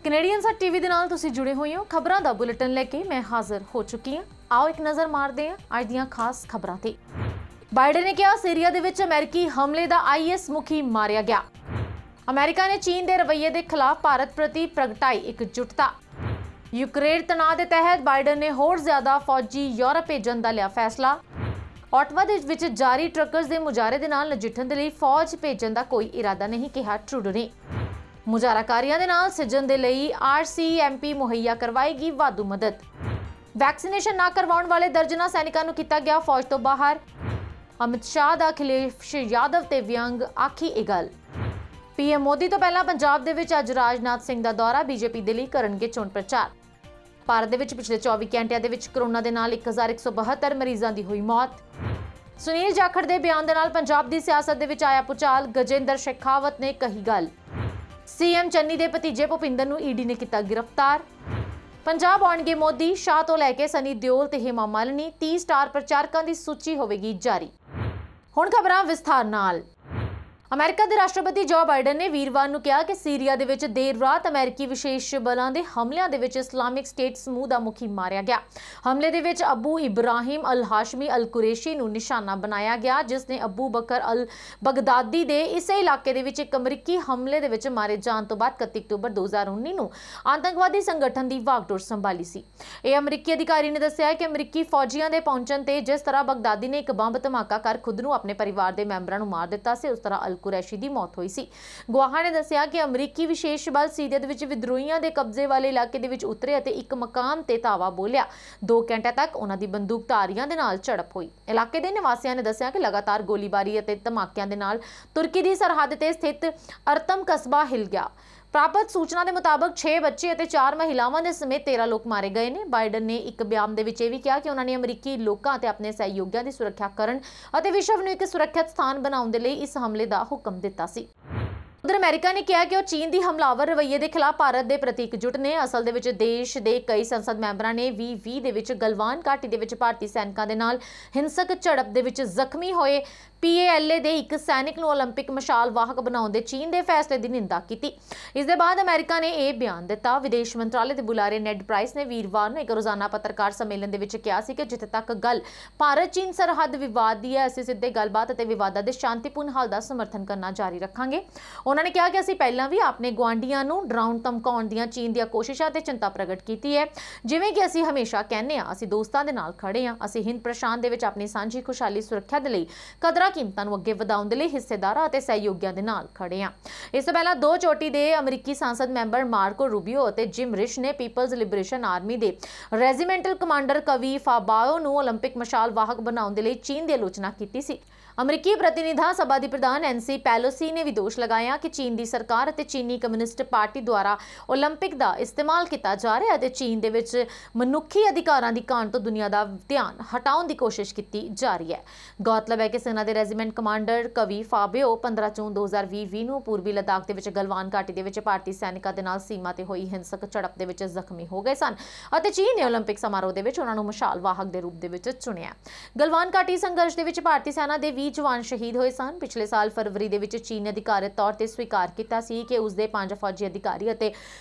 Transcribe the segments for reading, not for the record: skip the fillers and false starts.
Canadian ਸੱਟ TV ਦੇ ਨਾਲ ਤੁਸੀਂ ਜੁੜੇ ਹੋਏ ਹੋ। ਖਬਰਾਂ ਦਾ ਬੁਲੇਟਿਨ ਲੈ ਕੇ ਮੈਂ ਹਾਜ਼ਰ ਹੋ ਚੁੱਕੀ ਹਾਂ। ਆਓ ਇੱਕ ਨਜ਼ਰ ਮਾਰਦੇ ਹਾਂ ਅੱਜ ਦੀਆਂ ਖਾਸ ਖਬਰਾਂ ਤੇ। ਬਾਈਡਨ ਨੇ ਕਿਹਾ ਸੀਰੀਆ ਦੇ ਵਿੱਚ ਅਮਰੀਕੀ ਹਮਲੇ ਦਾ ਆਈਐਸ ਮੁਖੀ ਮਾਰਿਆ ਗਿਆ। ਅਮਰੀਕਾ ਨੇ ਚੀਨ ਦੇ ਰਵੱਈਏ ਦੇ ਖਿਲਾਫ ਭਾਰਤ ਪ੍ਰਤੀ ਪ੍ਰਗਟਾਈ ਇਕਜੁੱਟਤਾ। ਯੂਕਰੇਨ ਤਣਾਅ ਦੇ ਤਹਿਤ ਬਾਈਡਨ ਨੇ ਹੋਰ ਜ਼ਿਆਦਾ ਫੌਜੀ ਯੂਰਪ ਭੇਜਣ ਦਾ ਲਿਆ ਫੈਸਲਾ। ਆਟਵਾ ਦੇ ਵਿੱਚ ਜਾਰੀ ਟਰੱਕਰਸ ਦੇ ਮੁਜ਼ਾਹਰੇ ਦੇ ਨਾਲ ਨਜਿੱਠਣ ਦੇ ਲਈ ਫੌਜ ਭੇਜਣ ਦਾ ਕੋਈ ਇਰਾਦਾ ਨਹੀਂ, ਕਿਹਾ ਟਰੂਡੋ ਨੇ। ਮੁਜ਼ਾਹਰਾਕਾਰੀਆਂ ਦੇ ਨਾਲ ਸਿੱਝਣ ਦੇ ਲਈ ਆਰਸੀਐਮਪੀ ਮੁਹੱਈਆ ਕਰਵਾਏਗੀ ਵਾਧੂ ਮਦਦ। ਵੈਕਸੀਨੇਸ਼ਨ ਨਾ ਕਰਵਾਉਣ ਵਾਲੇ ਦਰਜਨਾਂ ਸੈਨਿਕਾਂ ਨੂੰ ਕੀਤਾ ਗਿਆ ਫੌਜ ਤੋਂ ਬਾਹਰ। ਅਮਿਤ ਸ਼ਾਹ ਦਾ ਅਖਿਲੇਸ਼ ਯਾਦਵ ਤੇ ਵਿਅੰਗ, ਆਖੀ ਇਹ ਗੱਲ। ਪੀਐਮ ਮੋਦੀ ਤੋਂ ਪਹਿਲਾਂ ਪੰਜਾਬ ਦੇ ਵਿੱਚ ਅੱਜ ਰਾਜਨਾਥ ਸਿੰਘ ਦਾ ਦੌਰਾ। ਬੀਜੇਪੀ ਦੇ ਲਈ ਕਰਨਗੇ ਚੋਣ ਪ੍ਰਚਾਰ। ਭਾਰਤ ਦੇ ਵਿੱਚ ਪਿਛਲੇ 24 ਘੰਟਿਆਂ ਦੇ ਵਿੱਚ ਕਰੋਨਾ ਦੇ ਨਾਲ 1172 ਮਰੀਜ਼ਾਂ ਦੀ ਹੋਈ ਮੌਤ। ਸੁਨੀਲ ਜਾਖੜ ਦੇ ਬਿਆਨ ਦੇ ਨਾਲ ਪੰਜਾਬ ਦੀ ਸਿਆਸਤ ਦੇ ਵਿੱਚ ਆਇਆ ਭੁਚਾਲ। ਗਜੇਂਦਰ ਸ਼ੇਖਾਵਤ ਨੇ ਕਹੀ ਗੱਲ। ਸੀਐਮ ਚੰਨੀ ਦੇ ਭਤੀਜੇ ਭੁਪਿੰਦਰ ਨੂੰ ਈਡੀ ਨੇ ਕੀਤਾ ਗ੍ਰਿਫਤਾਰ। ਪੰਜਾਬ ਆਉਣਗੇ ਮੋਦੀ। ਸ਼ਾਹ ਤੋਂ ਲੈ ਕੇ ਸਨੀ ਦਿਓਲ ਤੇ ਹੇਮਾ ਮਾਲਿਨੀ 30 ਸਟਾਰ ਪ੍ਰਚਾਰਕਾਂ ਦੀ ਸੂਚੀ ਹੋਵੇਗੀ ਜਾਰੀ। ਹੁਣ ਖਬਰਾਂ ਵਿਸਥਾਰ ਨਾਲ। ਅਮਰੀਕਾ ਦੇ ਰਾਸ਼ਟਰਪਤੀ ਜੋ ਬਾਈਡਨ ਨੇ ਵੀਰਵਾਰ ਨੂੰ ਕਿਹਾ ਕਿ ਸੀਰੀਆ ਦੇ ਵਿੱਚ ਦੇਰ ਰਾਤ ਅਮਰੀਕੀ ਵਿਸ਼ੇਸ਼ ਬਲਾਂ ਦੇ ਹਮਲਿਆਂ ਦੇ ਵਿੱਚ ਇਸਲਾਮਿਕ ਸਟੇਟ ਸਮੂਹ ਦਾ ਮੁਖੀ ਮਾਰਿਆ ਗਿਆ। ਹਮਲੇ ਦੇ ਵਿੱਚ ਅਬੂ ਇਬਰਾਹਿਮ ਅਲ ਹਾਸ਼ਮੀ ਅਲ ਕੁਰੈਸ਼ੀ ਨੂੰ ਨਿਸ਼ਾਨਾ ਬਣਾਇਆ ਗਿਆ, ਜਿਸ ਨੇ ਅਬੂ ਬਕਰ ਅਲ ਬਗਦਾਦੀ ਦੇ ਇਸੇ ਇਲਾਕੇ ਦੇ ਵਿੱਚ ਇੱਕ ਅਮਰੀਕੀ ਹਮਲੇ ਦੇ ਵਿੱਚ ਮਾਰੇ ਜਾਣ ਤੋਂ ਬਾਅਦ 31 ਅਕਤੂਬਰ 2019 ਨੂੰ ਆਤੰਕਵਾਦੀ ਸੰਗਠਨ ਦੀ ਵਾਗਡੋਰ ਸੰਭਾਲੀ ਸੀ। ਇਹ ਅਮਰੀਕੀ ਅਧਿਕਾਰੀ ਨੇ ਦੱਸਿਆ ਕਿ ਅਮਰੀਕੀ ਫੌਜੀਆਂ ਦੇ ਪਹੁੰਚਣ ਤੇ ਜਿਸ ਤਰ੍ਹਾਂ ਬਗਦਾਦੀ ਨੇ ਇੱਕ ਬੰਬ ਧਮਾਕਾ ਕਰ ਖੁਦ ਨੂੰ ਆਪਣੇ ਪਰਿਵਾਰ ਦੇ ਮੈਂਬਰਾਂ ਨੂੰ ਮਾਰ ਦਿੱਤਾ ਸੀ, ਉਸ ਤਰ੍ਹਾਂ ਕੁਰੈਸ਼ੀ ਦੀ ਮੌਤ ਹੋਈ ਸੀ। ਗਵਾਹਾਂ ਨੇ ਦੱਸਿਆ ਕਿ ਅਮਰੀਕੀ ਵਿਸ਼ੇਸ਼ ਬਲ ਸੀਰੀਆ ਦੇ ਵਿੱਚ ਵਿਦਰੋਹੀਆਂ ਦੇ ਕਬਜ਼ੇ ਵਾਲੇ ਇਲਾਕੇ ਦੇ ਵਿੱਚ ਉਤਰੇ ਅਤੇ ਇੱਕ ਮਕਾਨ ਤੇ ਧਾਵਾ ਬੋਲਿਆ। 2 ਘੰਟਿਆਂ ਤੱਕ ਉਹਨਾਂ ਦੀ ਬੰਦੂਕਧਾਰੀਆਂ ਦੇ ਨਾਲ ਝੜਪ ਹੋਈ। ਇਲਾਕੇ ਦੇ ਨਿਵਾਸੀਆਂ ਨੇ ਦੱਸਿਆ ਕਿ ਲਗਾਤਾਰ ਗੋਲੀਬਾਰੀ ਅਤੇ ਧਮਾਕਿਆਂ ਦੇ ਨਾਲ ਤੁਰਕੀ ਦੀ ਸਰਹੱਦ ਤੇ ਸਥਿਤ ਅਰਤਮ ਕਸਬਾ ਹਿਲ ਗਿਆ। ਪ੍ਰਾਪਤ ਸੂਚਨਾ ਦੇ ਮੁਤਾਬਕ 6 ਬੱਚੇ ਅਤੇ 4 ਮਹਿਲਾਵਾਂ ਦੇ ਸਮੇਤ 13 ਲੋਕ ਮਾਰੇ ਗਏ ਨੇ। ਬਾਈਡਨ ਨੇ ਇੱਕ ਬਿਆਨ ਦੇ ਵਿੱਚ ਇਹ ਵੀ ਕਿਹਾ ਕਿ ਉਹਨਾਂ ਨੇ ਅਮਰੀਕੀ ਲੋਕਾਂ ਅਤੇ ਆਪਣੇ ਸਹਿਯੋਗੀਆਂ ਦੀ ਸੁਰੱਖਿਆ ਕਰਨ ਅਤੇ ਵਿਸ਼ਵ ਨੂੰ ਇੱਕ ਸੁਰੱਖਿਅਤ ਸਥਾਨ ਬਣਾਉਣ ਦੇ ਲਈ ਇਸ ਹਮਲੇ ਦਾ ਹੁਕਮ ਦਿੱਤਾ ਸੀ। ਉਧਰ ਅਮਰੀਕਾ ਨੇ ਕਿਹਾ ਕਿ ਉਹ ਚੀਨ ਦੀ ਹਮਲਾਵਰ ਰਵੱਈਏ ਦੇ ਖਿਲਾਫ ਭਾਰਤ ਦੇ ਪ੍ਰਤੀ ਇਕਜੁੱਟ ਨੇ। ਅਸਲ ਦੇ ਵਿੱਚ ਦੇਸ਼ ਦੇ ਕਈ ਸੰਸਦ ਮੈਂਬਰਾਂ ਨੇ 2020 ਦੇ ਵਿੱਚ ਗਲਵਾਨ ਘਾਟੀ ਦੇ ਵਿੱਚ ਭਾਰਤੀ ਸੈਨਿਕਾਂ ਦੇ ਨਾਲ ਹਿੰਸਕ ਝੜਪ ਦੇ ਵਿੱਚ ਜ਼ਖਮੀ ਹੋਏ PALA ਦੇ ਇੱਕ ਸੈਨਿਕ ਨੂੰ ਓਲੰਪਿਕ ਮਸ਼ਾਲ ਵਾਹਕ ਬਣਾਉਣ ਦੇ ਚੀਨ ਦੇ ਫੈਸਲੇ ਦੀ ਨਿੰਦਾ ਕੀਤੀ। ਇਸ ਦੇ ਬਾਅਦ ਅਮਰੀਕਾ ਨੇ ਇਹ ਬਿਆਨ ਦਿੱਤਾ। ਵਿਦੇਸ਼ ਮੰਤਰਾਲੇ ਦੇ ਬੁਲਾਰੇ ਨੈਡ ਪ੍ਰਾਈਸ ਨੇ ਵੀਰਵਾਰ ਨੂੰ ਇੱਕ ਰੋਜ਼ਾਨਾ ਪੱਤਰਕਾਰ ਸੰਮੇਲਨ ਦੇ ਵਿੱਚ ਕਿਹਾ ਸੀ ਕਿ ਜਿੱਥੇ ਤੱਕ ਗੱਲ ਭਾਰਤ ਚੀਨ ਸਰਹੱਦ ਵਿਵਾਦ ਦੀ ਹੈ, ਅਸੀਂ ਸਿੱਧੇ ਗੱਲਬਾਤ ਅਤੇ ਵਿਵਾਦਾਂ ਦੇ ਸ਼ਾਂਤੀਪੂਰਨ ਹੱਲ ਦਾ ਸਮਰਥਨ ਕਰਨਾ ਜਾਰੀ ਰੱਖਾਂਗੇ। ਉਹਨਾਂ ਨੇ ਕਿਹਾ ਕਿ ਅਸੀਂ ਪਹਿਲਾਂ ਵੀ ਆਪਣੇ ਗੁਆਂਢੀਆਂ ਨੂੰ ਡਰਾਉਣ ਧਮਕਾਉਣ ਦੀਆਂ ਚੀਨ ਦੀਆਂ ਕੋਸ਼ਿਸ਼ਾਂ ਤੇ ਚਿੰਤਾ ਪ੍ਰਗਟ ਕੀਤੀ ਹੈ। ਜਿਵੇਂ ਕਿ ਅਸੀਂ ਹਮੇਸ਼ਾ ਕਹਿੰਦੇ ਹਾਂ, ਅਸੀਂ ਦੋਸਤਾਂ ਦੇ ਨਾਲ ਖੜੇ ਹਾਂ। ਅਸੀਂ ਹਿੰਦ ਪ੍ਰਸ਼ਾਂਤ ਦੇ ਵਿੱਚ ਆਪਣੀ ਸਾਂਝੀ ਖੁਸ਼ਹਾਲੀ ਸੁਰੱਖਿਆ ਦੇ ਲਈ ਕਦਰਾਂ ਕੀਮਤਾਂ ਨੂੰ ਅੱਗੇ ਵਧਾਉਣ ਦੇ ਲਈ ਹਿੱਸੇਦਾਰਾਂ ਅਤੇ ਸਹਿਯੋਗੀਆਂ ਦੇ ਨਾਲ ਖੜੇ ਹਾਂ। ਇਸ ਤੋਂ ਪਹਿਲਾਂ 2 ਚੋਟੀ ਦੇ ਅਮਰੀਕੀ ਸੰਸਦ ਮੈਂਬਰ ਮਾਰਕੋ ਰੂਬੀਓ ਅਤੇ ਜਿਮ ਰਿਸ਼ ਨੇ ਪੀਪਲਜ਼ ਲਿਬਰੇਸ਼ਨ ਆਰਮੀ ਦੇ ਰੈਜੀਮੈਂਟਲ ਕਮਾਂਡਰ ਕਵੀ ਫਾਬਾਓ ਨੂੰ ਓਲੰਪਿਕ ਮਸ਼ਾਲ ਵਾਹਕ ਬਣਾਉਣ ਦੇ ਲਈ ਚੀਨ ਦੀ ਆਲੋਚਨਾ ਕੀਤੀ ਸੀ। ਅਮਰੀਕੀ ਪ੍ਰਤੀਨਿਧਾਂ ਸਭਾ ਦੀ ਪ੍ਰਧਾਨ NC ਪੈਲੋਸੀ ਨੇ ਵੀ ਦੋਸ਼ ਲਗਾਇਆ ਕਿ ਚੀਨ ਦੀ ਸਰਕਾਰ ਅਤੇ ਚੀਨੀ ਕਮਿਊਨਿਸਟ ਪਾਰਟੀ ਦੁਆਰਾ ਓਲੰਪਿਕ ਦਾ ਇਸਤੇਮਾਲ ਕੀਤਾ ਜਾ ਰਿਹਾ ਅਤੇ ਚੀਨ ਦੇ ਵਿੱਚ ਮਨੁੱਖੀ ਅਧਿਕਾਰਾਂ ਦੀ ਘਾਟ ਤੋਂ ਦੁਨੀਆ ਦਾ ਧਿਆਨ ਹਟਾਉਣ ਦੀ ਕੋਸ਼ਿਸ਼ ਕੀਤੀ ਜਾ ਰਹੀ ਹੈ। ਗੌਰਤਲਬ ਹੈ ਕਿ ਸੈਨਾ ਦੇ ਰੈਜੀਮੈਂਟ ਕਮਾਂਡਰ ਕਵੀ ਫਾਬਿਓ 15 ਜੂਨ 2020 ਨੂੰ ਪੂਰਬੀ ਲਦਾਖ ਦੇ ਵਿੱਚ ਗਲਵਾਨ ਘਾਟੀ ਦੇ ਵਿੱਚ ਭਾਰਤੀ ਸੈਨਿਕਾਂ ਦੇ ਨਾਲ ਸੀਮਾ ਤੇ ਹੋਈ ਹਿੰਸਕ ਝੜਪ ਦੇ ਵਿੱਚ ਜ਼ਖਮੀ ਹੋ ਗਏ ਸਨ ਅਤੇ ਚੀਨ ਨੇ ਓਲੰਪਿਕ ਸਮਾਰੋਹ ਦੇ ਵਿੱਚ ਉਹਨਾਂ ਨੂੰ ਮਸ਼ਾਲ ਵਾਹਕ ਦੇ ਰੂਪ ਦੇ ਵਿੱਚ ਚੁਣਿਆ। ਗਲਵਾਨ ਘਾਟੀ ਸੰਘਰਸ਼ ਦੇ ਵਿੱਚ ਭਾਰਤੀ ਸੈਨਾ ਦੇ 20 ਜਵਾਨ ਸ਼ਹੀਦ ਹੋਏ ਸਨ। ਪਿਛਲੇ ਸਾਲ ਫਰਵਰੀ ਦੇ ਵਿੱਚ ਚੀਨ ਨੇ ਅਧਿਕਾਰਤ ਤੌਰ ਤੇ ਸਵੀਕਾਰ ਕੀਤਾ ਸੀ ਕਿ ਉਸਦੇ 5 ਫੌਜੀ ਅਧਿਕਾਰੀ ਅਤੇ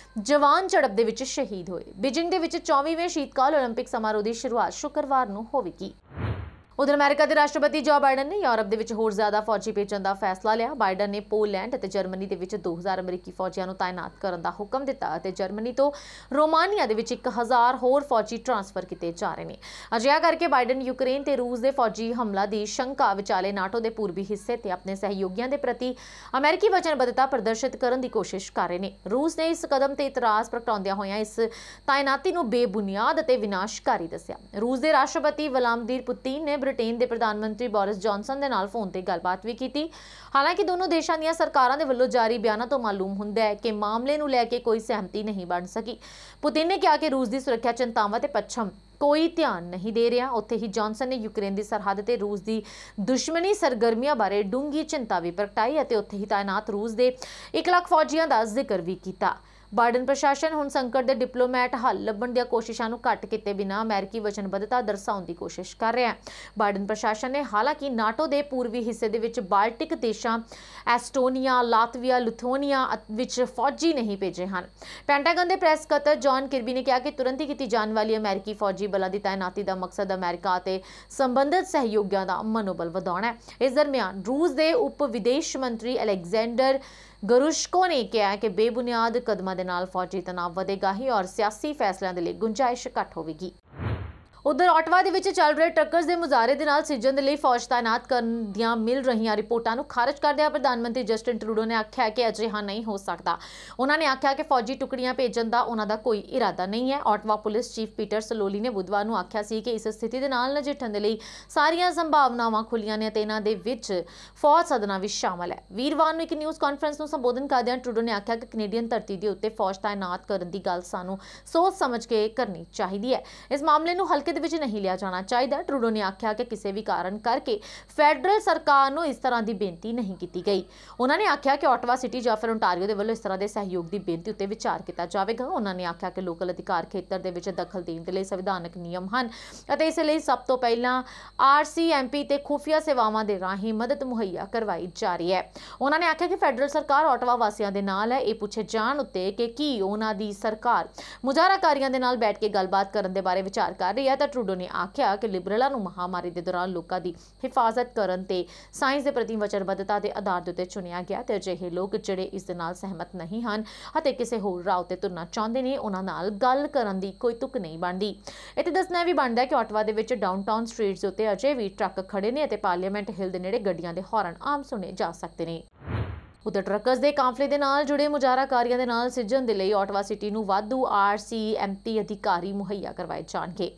ਜਵਾਨ ਝੜਪ ਦੇ ਵਿੱਚ ਸ਼ਹੀਦ ਹੋਏ। ਬੀਜਿੰਗ ਦੇ ਵਿੱਚ 24ਵੇਂ ਸ਼ੀਤਕਾਲ ਓਲੰਪਿਕ ਸਮਾਰੋਹ ਦੀ ਸ਼ੁਰੂਆਤ ਸ਼ੁੱਕਰਵਾਰ ਨੂੰ ਹੋਵੇਗੀ। ਉਧਰ ਅਮਰੀਕਾ ਦੇ ਰਾਸ਼ਟਰਪਤੀ ਜੋ ਬਾਈਡਨ ਨੇ ਯੂਰਪ ਦੇ ਵਿੱਚ ਹੋਰ ਜ਼ਿਆਦਾ ਫੌਜੀ ਭੇਜਣ ਦਾ ਫੈਸਲਾ ਲਿਆ। ਬਾਈਡਨ ਨੇ ਪੋਲੈਂਡ ਅਤੇ ਜਰਮਨੀ ਦੇ ਵਿੱਚ 2000 ਅਮਰੀਕੀ ਫੌਜੀਆਂ ਨੂੰ ਤਾਇਨਾਤ ਕਰਨ ਦਾ ਹੁਕਮ ਦਿੱਤਾ ਅਤੇ ਜਰਮਨੀ ਤੋਂ ਰੋਮਾਨੀਆ ਦੇ ਵਿੱਚ 1000 ਹੋਰ ਫੌਜੀ ਟ੍ਰਾਂਸਫਰ ਕੀਤੇ ਜਾ ਰਹੇ ਨੇ। ਅਜਿਹਾ ਕਰਕੇ ਬਾਈਡਨ ਯੂਕਰੇਨ ਤੇ ਰੂਸ ਦੇ ਫੌਜੀ ਹਮਲਾ ਦੀ ਸ਼ੰਕਾ ਵਿਚਾਲੇ ਨਾਟੋ ਦੇ ਪੂਰਬੀ ਹਿੱਸੇ ਤੇ ਆਪਣੇ ਸਹਿਯੋਗੀਆਂ ਦੇ ਪ੍ਰਤੀ ਅਮਰੀਕੀ ਵਚਨਬੱਧਤਾ ਪ੍ਰਦਰਸ਼ਿਤ ਕਰਨ ਦੀ ਕੋਸ਼ਿਸ਼ ਕਰ ਰਹੇ ਨੇ। ਰੂਸ ਨੇ ਇਸ ਕਦਮ ਤੇ ਇਤਰਾਜ਼ ਪ੍ਰਗਟਾਉਂਦਿਆਂ ਹੋਇਆਂ ਇਸ ਤਾਇਨਾਤੀ ਨੂੰ ਬੇਬੁਨਿਆਦ ਅਤੇ ਵਿਨਾਸ਼ਕਾਰੀ ਦੱਸਿਆ। ਰੂਸ ਦੇ ਰਾਸ਼ਟਰਪਤੀ ਵਲਾਦੀਮੀਰ ਪੁਤਿਨ ਨੇ ਬ੍ਰਿਟੇਨ ਦੇ ਪ੍ਰਧਾਨ ਮੰਤਰੀ ਬੋਰਿਸ ਜੌਨਸਨ ਦੇ ਨਾਲ ਫੋਨ ਤੇ ਗੱਲਬਾਤ ਵੀ ਕੀਤੀ। ਹਾਲਾਂਕਿ ਦੋਨੋਂ ਦੇਸ਼ਾਂ ਦੀਆਂ ਸਰਕਾਰਾਂ ਦੇ ਵੱਲੋਂ ਜਾਰੀ ਬਿਆਨਾਂ ਤੋਂ ਮਾਲੂਮ ਹੁੰਦਾ ਹੈ ਕਿ ਮਾਮਲੇ ਨੂੰ ਲੈ ਕੇ ਕੋਈ ਸਹਿਮਤੀ ਨਹੀਂ ਬਣ ਸਕੀ। ਪੁਤਿਨ ਨੇ ਕਿਹਾ ਕਿ ਰੂਸ ਦੀ ਸੁਰੱਖਿਆ ਚਿੰਤਾਵਾਂ ਤੇ ਪੱਛਮ ਕੋਈ ਧਿਆਨ ਨਹੀਂ ਦੇ ਰਿਹਾ। ਉੱਥੇ ਹੀ ਜੌਨਸਨ ਨੇ ਯੂਕਰੇਨ ਦੀ ਸਰਹੱਦ ਤੇ ਰੂਸ ਦੀ ਦੁਸ਼ਮਣੀ ਸਰਗਰਮੀਆਂ ਬਾਰੇ ਡੂੰਘੀ ਚਿੰਤਾ ਵੀ ਪ੍ਰਗਟਾਈ ਅਤੇ ਉੱਥੇ ਹੀ ਤਾਇਨਾਤ ਰੂਸ ਦੇ 1 ਲੱਖ ਫੌਜੀਆਂ ਦਾ ਜ਼ਿਕਰ ਵੀ ਕੀਤਾ। ਬਾਈਡਨ ਪ੍ਰਸ਼ਾਸਨ ਹੁਣ ਸੰਕਟ ਦੇ ਡਿਪਲੋਮੈਟ ਹੱਲ ਲੱਭਣ ਦੀਆਂ ਕੋਸ਼ਿਸ਼ਾਂ ਨੂੰ ਘੱਟ ਕੀਤੇ ਬਿਨਾਂ ਅਮਰੀਕੀ ਵਚਨਬੱਧਤਾ ਦਰਸਾਉਣ ਦੀ ਕੋਸ਼ਿਸ਼ ਕਰ ਰਿਹਾ ਹੈ। ਬਾਈਡਨ ਪ੍ਰਸ਼ਾਸਨ ਨੇ ਹਾਲਾਂਕਿ ਨਾਟੋ ਦੇ ਪੂਰਬੀ ਹਿੱਸੇ ਦੇ ਵਿੱਚ ਬਾਲਟਿਕ ਦੇਸ਼ਾਂ ਐਸਟੋਨੀਆ, ਲਾਤਵੀਆ, ਲਿਥੂਆਨੀਆ ਵਿੱਚ ਫੌਜੀ ਨਹੀਂ ਭੇਜੇ ਹਨ। ਪੈਂਟਾਗਨ ਦੇ ਪ੍ਰੈਸ ਸਕੱਤਰ ਜੌਨ ਕਿਰਬੀ ਨੇ ਕਿਹਾ ਕਿ ਤੁਰੰਤ ਹੀ ਕੀਤੀ ਜਾਣ ਵਾਲੀ ਅਮਰੀਕੀ ਫੌਜੀ ਬਲਾਂ ਦੀ ਤਾਇਨਾਤੀ ਦਾ ਮਕਸਦ ਅਮਰੀਕਾ ਅਤੇ ਸੰਬੰਧਿਤ ਸਹਿਯੋਗੀਆਂ ਦਾ ਮਨੋਬਲ ਵਧਾਉਣਾ ਹੈ। ਇਸ ਦਰਮਿਆਨ ਰੂਸ ਦੇ ਉਪ ਵਿਦੇਸ਼ ਮੰਤਰੀ ਅਲੈਗਜ਼ੈਂਡਰ ਗਰੁਸ਼ਕੋ ਨੇ ਕਿਹਾ ਕਿ ਬੇਬੁਨਿਆਦ ਕਦਮਾਂ ਦੇ ਨਾਲ ਫੌਜੀ ਤਣਾਅ ਵਧੇਗਾ ਹੀ ਔਰ ਸਿਆਸੀ ਫੈਸਲਿਆਂ ਦੇ ਲਈ ਗੁੰਜਾਇਸ਼ ਘੱਟ ਹੋਵੇਗੀ। ਉਧਰ ਆਟਵਾ ਦੇ ਵਿੱਚ ਚੱਲ ਰਹੇ ਟਰੱਕਰਸ ਦੇ ਮੁਜ਼ਾਹਰੇ ਦੇ ਨਾਲ ਸਿੱਝਣ ਦੇ ਲਈ ਫੌਜ ਤਾਇਨਾਤ ਕਰਨ ਦੀਆਂ ਮਿਲ ਰਹੀਆਂ ਰਿਪੋਰਟਾਂ ਨੂੰ ਖਾਰਜ ਕਰਦਿਆਂ ਪ੍ਰਧਾਨ ਮੰਤਰੀ ਜਸਟਿਨ ਟਰੂਡੋ ਨੇ ਆਖਿਆ ਕਿ ਅਜਿਹਾ ਨਹੀਂ ਹੋ ਸਕਦਾ। ਉਹਨਾਂ ਨੇ ਆਖਿਆ ਕਿ ਫੌਜੀ ਟੁਕੜੀਆਂ ਭੇਜਣ ਦਾ ਉਹਨਾਂ ਦਾ ਕੋਈ ਇਰਾਦਾ ਨਹੀਂ ਹੈ। Ottawa police chief Peter slowly ਨੇ ਬੁੱਧਵਾਰ ਨੂੰ ਆਖਿਆ ਸੀ ਕਿ ਇਸ ਸਥਿਤੀ ਦੇ ਨਾਲ ਨਜਿੱਠਣ ਦੇ ਲਈ ਸਾਰੀਆਂ ਸੰਭਾਵਨਾਵਾਂ ਖੁੱਲੀਆਂ ਨੇ ਅਤੇ ਇਹਨਾਂ ਦੇ ਵਿੱਚ ਫੌਜ ਸਦਨਾ ਵੀ ਸ਼ਾਮਲ ਹੈ। ਵੀਰਵਾਰ ਨੂੰ ਇੱਕ ਨਿਊਜ਼ ਕਾਨਫਰੰਸ ਨੂੰ ਸੰਬੋਧਨ ਕਰਦਿਆਂ ਟਰੂਡੋ ਨੇ ਆਖਿਆ ਕਿ ਕੈਨੇਡੀਅਨ ਧਰਤੀ ਦੇ ਉੱਤੇ ਫੌਜ ਤਾਇਨਾਤ ਕਰਨ ਦੀ ਗੱਲ ਸਾਨੂੰ ਸੋਚ ਸਮਝ ਕੇ ਕਰਨੀ ਚਾਹੀਦੀ ਹੈ। ਇਸ ਮਾਮਲੇ ਨੂੰ ਹਲਕੇ ਦੇ ਵਿੱਚ ਨਹੀਂ ਲਿਆ ਜਾਣਾ ਚਾਹੀਦਾ। ਟਰੂਡੋ ਨੇ ਆਖਿਆ ਕਿ ਕਿਸੇ ਵੀ ਕਾਰਨ ਕਰਕੇ ਫੈਡਰਲ ਸਰਕਾਰ ਨੂੰ ਇਸ ਤਰ੍ਹਾਂ ਦੀ ਬੇਨਤੀ ਨਹੀਂ ਕੀਤੀ ਗਈ। ਉਹਨਾਂ ਨੇ ਆਖਿਆ ਕਿ ਆਟਵਾ ਸਿਟੀ ਜਾਂ ਫਿਰ ਓਨਟਾਰੀਓ ਦੇ ਵੱਲੋਂ ਇਸ ਤਰ੍ਹਾਂ ਦੇ ਸਹਿਯੋਗ ਦੀ ਬੇਨਤੀ ਉੱਤੇ ਵਿਚਾਰ ਕੀਤਾ ਜਾਵੇਗਾ। ਉਹਨਾਂ ਨੇ ਆਖਿਆ ਕਿ ਲੋਕਲ ਅਧਿਕਾਰ ਖੇਤਰ ਦੇ ਵਿੱਚ ਦਖਲ ਦੇਣ ਦੇ ਲਈ ਸੰਵਿਧਾਨਕ ਨਿਯਮ ਹਨ ਅਤੇ ਇਸ ਲਈ ਸਭ ਤੋਂ ਪਹਿਲਾਂ RCMP ਤੇ ਖੁਫੀਆ ਸੇਵਾਵਾਂ ਦੇ ਰਾਹੀਂ ਮਦਦ ਮੁਹੱਈਆ ਕਰਵਾਈ ਜਾ ਰਹੀ ਹੈ। ਉਹਨਾਂ ਨੇ ਆਖਿਆ ਕਿ ਫੈਡਰਲ ਸਰਕਾਰ ਆਟਵਾ ਵਾਸੀਆਂ ਦੇ ਨਾਲ ਹੈ। ਇਹ ਪੁੱਛੇ ਜਾਣ ਉੱਤੇ ਕਿ ਕੀ ਉਹਨਾਂ ਦੀ ਸਰਕਾਰ ਮੁਜ਼ਾਹਰਾਕਾਰੀਆਂ ਦੇ ਨਾਲ ਬੈਠ ਕੇ ਗੱਲਬਾਤ ਕਰਨ ਦੇ ਬਾਰੇ ਵਿਚਾਰ ਕਰ ਰਹੀ ਹੈ ਤਾਂ ਟਰੂਡੋ ਨੇ ਆਖਿਆ ਕਿ ਲਿਬਰਲਾਂ ਨੂੰ ਮਹਾਮਾਰੀ ਦੇ ਦੌਰਾਨ ਲੋਕਾਂ ਦੀ ਹਿਫਾਜ਼ਤ ਕਰਨ ਤੇ ਸਾਇੰਸ ਦੇ ਪ੍ਰਤੀ ਵਚਨਬੱਧਤਾ ਦੇ ਆਧਾਰ ਦੇ ਉੱਤੇ ਚੁਣਿਆ ਗਿਆ ਤੇ ਅਜਿਹੇ ਲੋਕ ਜਿਹੜੇ ਇਸ ਦੇ ਨਾਲ ਸਹਿਮਤ ਨਹੀਂ ਹਨ ਅਤੇ ਕਿਸੇ ਹੋਰ ਰਾਹ ਉੱਤੇ ਤੁਰਨਾ ਚਾਹੁੰਦੇ ਨੇ ਉਹਨਾਂ ਨਾਲ ਗੱਲ ਕਰਨ ਦੀ ਕੋਈ ਤੁਕ ਨਹੀਂ ਬਣਦੀ। ਇੱਥੇ ਦੱਸਣਾ ਵੀ ਬਣਦਾ ਹੈ ਕਿ ਆਟਵਾ ਦੇ ਵਿੱਚ ਡਾਊਨਟਾਊਨ ਸਟਰੀਟਸ ਉੱਤੇ ਅਜੇ ਵੀ ਟਰੱਕ ਖੜੇ ਨੇ ਅਤੇ ਪਾਰਲੀਮੈਂਟ ਹਿੱਲ ਦੇ ਨੇੜੇ ਗੱਡੀਆਂ ਦੇ ਹਾਰਨ ਆਮ ਸੁਣੇ ਜਾ ਸਕਦੇ ਨੇ। ਉਧਰ ਟਰੱਕਰਸ ਦੇ ਕਾਫਲੇ ਦੇ ਨਾਲ ਜੁੜੇ ਮੁਜ਼ਾਹਰਾਕਾਰੀਆਂ ਦੇ ਨਾਲ ਸਿੱਝਣ ਦੇ ਲਈ ਆਟਵਾ ਸਿਟੀ ਨੂੰ ਵਾਧੂ RCMP ਅਧਿਕਾਰੀ ਮੁਹੱਈਆ ਕਰਵਾਏ ਜਾਣਗੇ।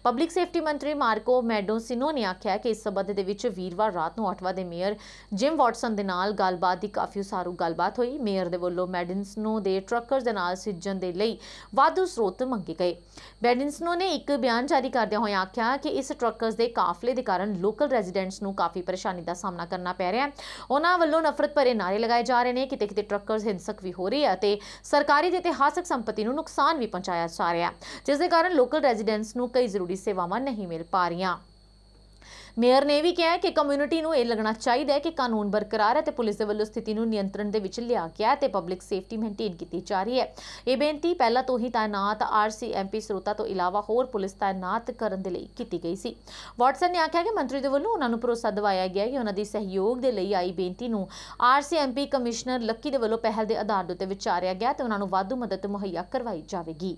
ਪਬਲਿਕ ਸੇਫਟੀ ਮੰਤਰੀ ਮਾਰਕੋ ਮੈਡੋਸਿਨੋ ਨੇ ਆਖਿਆ ਕਿ ਇਸ ਸਬੰਧ ਦੇ ਵਿੱਚ ਵੀਰਵਾਰ ਰਾਤ ਨੂੰ ਆਟਵਾ ਦੇ ਮੇਅਰ ਜਿਮ ਵਾਟਸਨ ਦੇ ਨਾਲ ਗੱਲਬਾਤ ਦੀ ਕਾਫੀ ਉਸਾਰੂ ਗੱਲਬਾਤ ਹੋਈ। ਮੇਅਰ ਦੇ ਵੱਲੋਂ ਮੈਡਿਸਨੋ ਦੇ ਟਰੱਕਰਸ ਦੇ ਨਾਲ ਸਿੱਝਣ ਦੇ ਲਈ ਵਾਧੂ ਸਰੋਤ ਮੰਗੇ ਗਏ। ਮੈਡਿਸਨੋ ਨੇ ਇੱਕ ਬਿਆਨ ਜਾਰੀ ਕਰਦਿਆਂ ਹੋਇਆ ਆਖਿਆ ਕਿ ਇਸ ਟਰੱਕਰਸ ਦੇ ਕਾਫਲੇ ਦੇ ਕਾਰਨ ਲੋਕਲ ਰੈਜ਼ੀਡੈਂਟਸ ਨੂੰ ਕਾਫੀ ਪਰੇਸ਼ਾਨੀ ਦਾ ਸਾਹਮਣਾ ਕਰਨਾ ਪੈ ਰਿਹਾ ਹੈ। ਉਹਨਾਂ ਵੱਲੋਂ ਨਫ਼ਰਤ ਭਰੇ ਨਾਅਰੇ ਲਗਾਏ ਜਾ ਰਹੇ ਨੇ, ਕਿਤੇ ਕਿਤੇ ਟਰੱਕਰਸ ਹਿੰਸਕ ਵੀ ਹੋ ਰਹੇ ਆ ਤੇ ਸਰਕਾਰੀ ਤੇ ਇਤਿਹਾਸਕ ਸੰਪਤੀ ਨੂੰ ਨੁਕਸਾਨ ਵੀ ਪਹੁੰਚਾਇਆ ਜਾ ਰਿਹਾ, ਜਿਸ ਦੇ ਕਾਰਨ ਲੋਕਲ ਰੈਜ਼ੀਡੈਂਟਸ ਨੂੰ ਕਈ ਜ਼ਰੂਰੀ ਸੇਵਾਵਾਂ ਨਹੀਂ ਮਿਲ ਪਾ ਰਹੀਆਂ। ਮੇਅਰ ਨੇ ਵੀ ਕਿਹਾ ਕਿ ਕਮਿਊਨਿਟੀ ਨੂੰ ਇਹ ਲੱਗਣਾ ਚਾਹੀਦਾ ਹੈ ਕਿ ਕਾਨੂੰਨ ਬਰਕਰਾਰ ਹੈ ਤੇ ਪੁਲਿਸ ਦੇ ਵੱਲੋਂ ਸਥਿਤੀ ਨੂੰ ਨਿਯੰਤਰਣ ਦੇ ਵਿੱਚ ਲਿਆ ਗਿਆ ਤੇ ਪਬਲਿਕ ਸੇਫਟੀ ਮੇਨਟੇਨ ਕੀਤੀ ਜਾ ਰਹੀ ਹੈ। ਇਹ ਬੇਨਤੀ ਪਹਿਲਾਂ ਤੋਂ ਹੀ ਤਾਇਨਾਤ RCMP ਸਰੋਤਾਂ ਤੋਂ ਇਲਾਵਾ ਹੋਰ ਪੁਲਿਸ ਤਾਇਨਾਤ ਕਰਨ ਦੇ ਲਈ ਕੀਤੀ ਗਈ ਸੀ। ਵਾਟਸਨ ਨੇ ਆਖਿਆ ਕਿ ਮੰਤਰੀ ਦੇ ਵੱਲੋਂ ਉਹਨਾਂ ਨੂੰ ਭਰੋਸਾ ਦਿਵਾਇਆ ਗਿਆ ਕਿ ਉਹਨਾਂ ਦੀ ਸਹਿਯੋਗ ਦੇ ਲਈ ਆਈ ਬੇਨਤੀ ਨੂੰ RCMP ਕਮਿਸ਼ਨਰ ਲੱਕੀ ਦੇ ਵੱਲੋਂ ਪਹਿਲ ਦੇ ਆਧਾਰ ਦੇ ਉੱਤੇ ਵਿਚਾਰਿਆ ਗਿਆ ਤੇ ਉਹਨਾਂ ਨੂੰ ਵਾਧੂ ਮਦਦ ਮੁਹੱਈਆ ਕਰਵਾਈ ਜਾਵੇਗੀ।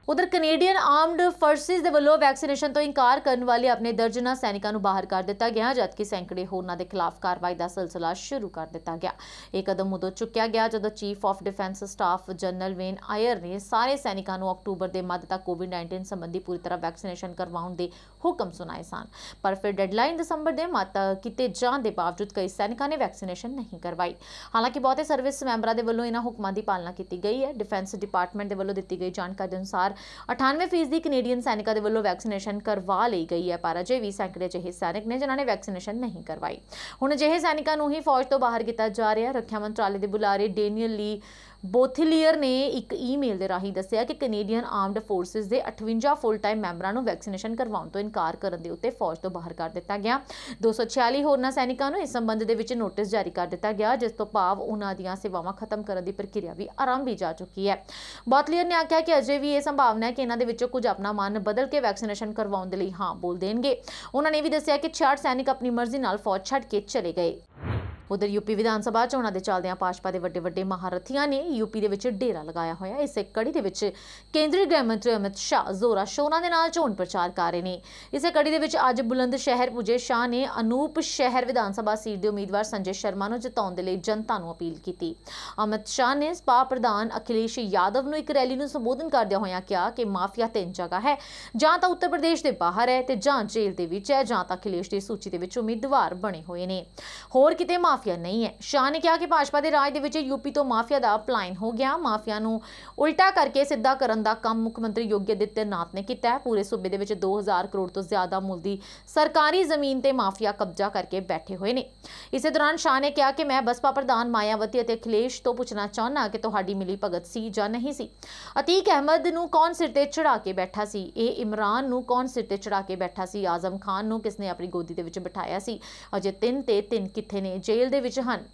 ਉਧਰ ਕੈਨੇਡੀਅਨ ਆਰਮਡ ਫੋਰਸਿਸ ਦੇ ਵੱਲੋਂ ਵੈਕਸੀਨੇਸ਼ਨ ਤੋਂ ਇਨਕਾਰ ਕਰਨ ਵਾਲੇ ਆਪਣੇ ਦਰਜਨਾਂ ਸੈਨਿਕਾਂ ਨੂੰ ਬਾਹਰ ਕਰ ਦਿੱਤਾ ਗਿਆ, ਜਦਕਿ ਸੈਂਕੜੇ ਹੋਰਨਾਂ ਦੇ ਖਿਲਾਫ ਕਾਰਵਾਈ ਦਾ ਸਿਲਸਿਲਾ ਸ਼ੁਰੂ ਕਰ ਦਿੱਤਾ ਗਿਆ। ਇਹ ਕਦਮ ਉਦੋਂ ਚੁੱਕਿਆ ਗਿਆ ਜਦੋਂ chief of defence staff general vein air ਨੇ ਸਾਰੇ ਸੈਨਿਕਾਂ ਨੂੰ ਅਕਤੂਬਰ ਦੇ ਮੱਧ ਤੱਕ COVID-19 ਸੰਬੰਧੀ ਪੂਰੀ ਤਰ੍ਹਾਂ ਵੈਕਸੀਨੇਸ਼ਨ ਕਰਵਾਉਣ ਦੇ ਹੁਕਮ ਸੁਣਾਏ ਸਨ। ਪਰ ਫਿਰ ਡੈਡਲਾਈਨ ਦਸੰਬਰ ਦੇ ਮੱਧ ਕੀਤੇ ਜਾਣ ਦੇ ਬਾਵਜੂਦ ਕਈ ਸੈਨਿਕਾਂ ਨੇ ਵੈਕਸੀਨੇਸ਼ਨ ਨਹੀਂ ਕਰਵਾਈ। ਹਾਲਾਂਕਿ ਬਹੁਤੇ ਸਰਵਿਸ ਮੈਂਬਰਾਂ ਦੇ ਵੱਲੋਂ ਇਹਨਾਂ ਹੁਕਮਾਂ ਦੀ ਪਾਲਣਾ ਕੀਤੀ ਗਈ ਹੈ। ਡਿਫੈਂਸ ਡਿਪਾਰਟਮੈਂਟ ਦੇ ਵੱਲੋਂ ਦਿੱਤੀ ਗਈ ਜਾਣਕਾਰੀ ਦੇ ਅਨੁਸਾਰ 98% ਕੈਨੇਡੀਅਨ ਸੈਨਿਕਾਂ ਦੇ ਵੱਲੋਂ ਵੈਕਸੀਨੇਸ਼ਨ ਕਰਵਾ ਲਈ ਗਈ ਹੈ, ਪਰ ਅਜੇ ਵੀ ਸੈਂਕੜੇ ਅਜਿਹੇ ਸੈਨਿਕ ਨੇ ਜਿਨ੍ਹਾਂ ਨੇ ਵੈਕਸੀਨੇਸ਼ਨ ਨਹੀਂ ਕਰਵਾਈ। ਹੁਣ ਅਜਿਹੇ ਸੈਨਿਕਾਂ ਨੂੰ ਹੀ ਫੌਜ ਤੋਂ ਬਾਹਰ ਕੀਤਾ ਜਾ ਰਿਹਾ। ਰੱਖਿਆ ਮੰਤਰਾਲੇ ਦੇ ਬੁਲਾਰੇ ਡੇਨੀਅਲ ਲੀ ਬੋਥੀਲੀਅਰ ਨੇ ਇੱਕ ਈਮੇਲ ਦੇ ਰਾਹੀਂ ਦੱਸਿਆ ਕਿ ਕੈਨੇਡੀਅਨ ਆਰਮਡ ਫੋਰਸਿਸ ਦੇ 58 ਫੁੱਲ ਟਾਈਮ ਮੈਂਬਰਾਂ ਨੂੰ ਵੈਕਸੀਨੇਸ਼ਨ ਕਰਵਾਉਣ ਤੋਂ ਇਨਕਾਰ ਕਰਨ ਦੇ ਉੱਤੇ ਫੌਜ ਤੋਂ ਬਾਹਰ ਕਰ ਦਿੱਤਾ ਗਿਆ। 246 ਹੋਰਨਾਂ ਸੈਨਿਕਾਂ ਨੂੰ ਇਸ ਸੰਬੰਧ ਦੇ ਵਿੱਚ ਨੋਟਿਸ ਜਾਰੀ ਕਰ ਦਿੱਤਾ ਗਿਆ, ਜਿਸ ਤੋਂ ਭਾਵ ਉਹਨਾਂ ਦੀਆਂ ਸੇਵਾਵਾਂ ਖਤਮ ਕਰਨ ਦੀ ਪ੍ਰਕਿਰਿਆ ਵੀ ਆਰੰਭੀ ਜਾ ਚੁੱਕੀ ਹੈ। ਬੋਥਲੀਅਰ ਨੇ ਆਖਿਆ ਕਿ ਅਜੇ ਵੀ ਇਹ ਸੰਭਾਵਨਾ ਹੈ ਕਿ ਇਹਨਾਂ ਦੇ ਵਿੱਚੋਂ ਕੁਝ ਆਪਣਾ ਮਨ ਬਦਲ ਕੇ ਵੈਕਸੀਨੇਸ਼ਨ ਕਰਵਾਉਣ ਦੇ ਲਈ ਹਾਂ ਬੋਲ ਦੇਣਗੇ। ਉਹਨਾਂ ਨੇ ਵੀ ਦੱਸਿਆ ਕਿ 66 ਸੈਨਿਕ ਆਪਣੀ ਮਰਜ਼ੀ ਨਾਲ ਫੌਜ ਛੱਡ ਕੇ ਚਲੇ ਗਏ। ਉਧਰ यूपी ਵਿਧਾਨ ਸਭਾ ਚੋਣਾਂ ਦੇ ਚੱਲਦਿਆਂ ਭਾਜਪਾ ਦੇ ਵੱਡੇ ਮਹਾਰਥੀਆਂ ਨੇ यूपी ਦੇ ਵਿੱਚ ਡੇਰਾ ਲਗਾਇਆ ਹੋਇਆ। ਇਸੇ ਕੜੀ ਦੇ ਵਿੱਚ ਕੇਂਦਰੀ ਗ੍ਰਹਿ ਮੰਤਰੀ ਅਮਿਤ ਸ਼ਾਹ ਜ਼ੋਰਾ ਸ਼ੋਰਾਂ ਦੇ ਨਾਲ ਚੋਣ ਪ੍ਰਚਾਰ ਕਰ ਰਹੇ ਨੇ। ਇਸੇ ਕੜੀ ਦੇ ਵਿੱਚ ਅੱਜ ਬੁਲੰਦ ਸ਼ਹਿਰ ਪੁੱਜੇ ਸ਼ਾਹ ਨੇ ਅਨੂਪ ਸ਼ਹਿਰ ਵਿਧਾਨ ਸਭਾ ਸੀਟ ਦੇ ਉਮੀਦਵਾਰ ਸੰਜੇ ਸ਼ਰਮਾ ਨੂੰ ਜਿਤਾਉਣ ਦੇ ਲਈ ਜਨਤਾ ਨੂੰ ਅਪੀਲ ਕੀਤੀ। ਅਮਿਤ ਸ਼ਾਹ ਨੇ ਸਪਾ ਪ੍ਰਧਾਨ ਅਖਿਲੇਸ਼ ਯਾਦਵ ਨੂੰ ਇੱਕ ਰੈਲੀ ਨੂੰ ਸੰਬੋਧਨ ਕਰਦਿਆਂ ਹੋਇਆਂ ਕਿਹਾ ਕਿ ਮਾਫੀਆ 3 ਜਗ੍ਹਾ ਹੈ, ਜਾਂ ਤਾਂ ਉੱਤਰ ਪ੍ਰਦੇਸ਼ ਦੇ ਬਾਹਰ ਹੈ ਤੇ ਜਾਂ ਜੇਲ੍ਹ ਦੇ ਵਿੱਚ ਹੈ, ਜਾਂ ਤਾਂ ਅਖਿਲੇਸ਼ ਦੀ ਸੂਚੀ ਦੇ ਵਿੱਚ ਉਮੀਦਵਾਰ ਬਣੇ ਹੋਏ ਨੇ। ਹੋਰ ਕਿਤੇ ਮਾਫੀਆ ਨਹੀਂ ਹੈ। ਸ਼ਾਹ ਨੇ ਕਿਹਾ ਕਿ ਭਾਜਪਾ ਦੇ ਰਾਜ ਦੇ ਵਿੱਚ यूपी ਤੋਂ ਮਾਫੀਆ ਦਾ ਪਲਾਇਨ ਹੋ ਗਿਆ। ਮਾਫੀਆ ਨੂੰ ਉਲਟਾ ਕਰਕੇ ਸਿੱਧਾ ਕਰਨ ਦਾ ਕੰਮ ਮੁੱਖ ਮੰਤਰੀ ਯੋਗੀ ਆਦਿੱਤਿਆਨਾਥ ਨੇ ਕੀਤਾ ਹੈ। ਪੂਰੇ ਸੂਬੇ ਦੇ ਵਿੱਚ 2000 ਕਰੋੜ ਤੋਂ ਜ਼ਿਆਦਾ ਮੁੱਲ ਦੀ ਸਰਕਾਰੀ ਜ਼ਮੀਨ ਤੇ ਮਾਫੀਆ ਕਬਜ਼ਾ ਕਰਕੇ ਬੈਠੇ ਹੋਏ ਨੇ। ਇਸੇ ਦੌਰਾਨ ਸ਼ਾਹ ਨੇ ਕਿਹਾ ਕਿ ਮੈਂ ਬਸਪਾ ਪ੍ਰਧਾਨ ਮਾਇਆਵਤੀ ਅਤੇ ਅਖਿਲੇਸ਼ ਤੋਂ ਪੁੱਛਣਾ ਚਾਹੁੰਦਾ ਕਿ ਤੁਹਾਡੀ ਮਿਲੀ ਭਗਤ ਸੀ ਜਾਂ ਨਹੀਂ ਸੀ। ਅਤੀਕ ਅਹਿਮਦ ਨੂੰ ਕੌਣ ਸਿਰ ਤੇ ਚੜਾ ਕੇ ਬੈਠਾ ਸੀ? ਇਹ ਇਮਰਾਨ ਨੂੰ ਕੌਣ ਸਿਰ ਤੇ ਚੜਾ ਕੇ ਬੈਠਾ ਸੀ? ਆਜ਼ਮ ਖਾਨ ਨੂੰ ਕਿਸਨੇ ਆਪਣੀ ਗੋਦੀ ਦੇ ਵਿੱਚ ਬਿਠਾਇਆ ਸੀ? ਅਜੇ 3 ਤੇ 3 ਕਿੱਥੇ ਨੇ? ਜੇਲ੍ਹ ਦੇ ਵਿੱਚ ਹਨ।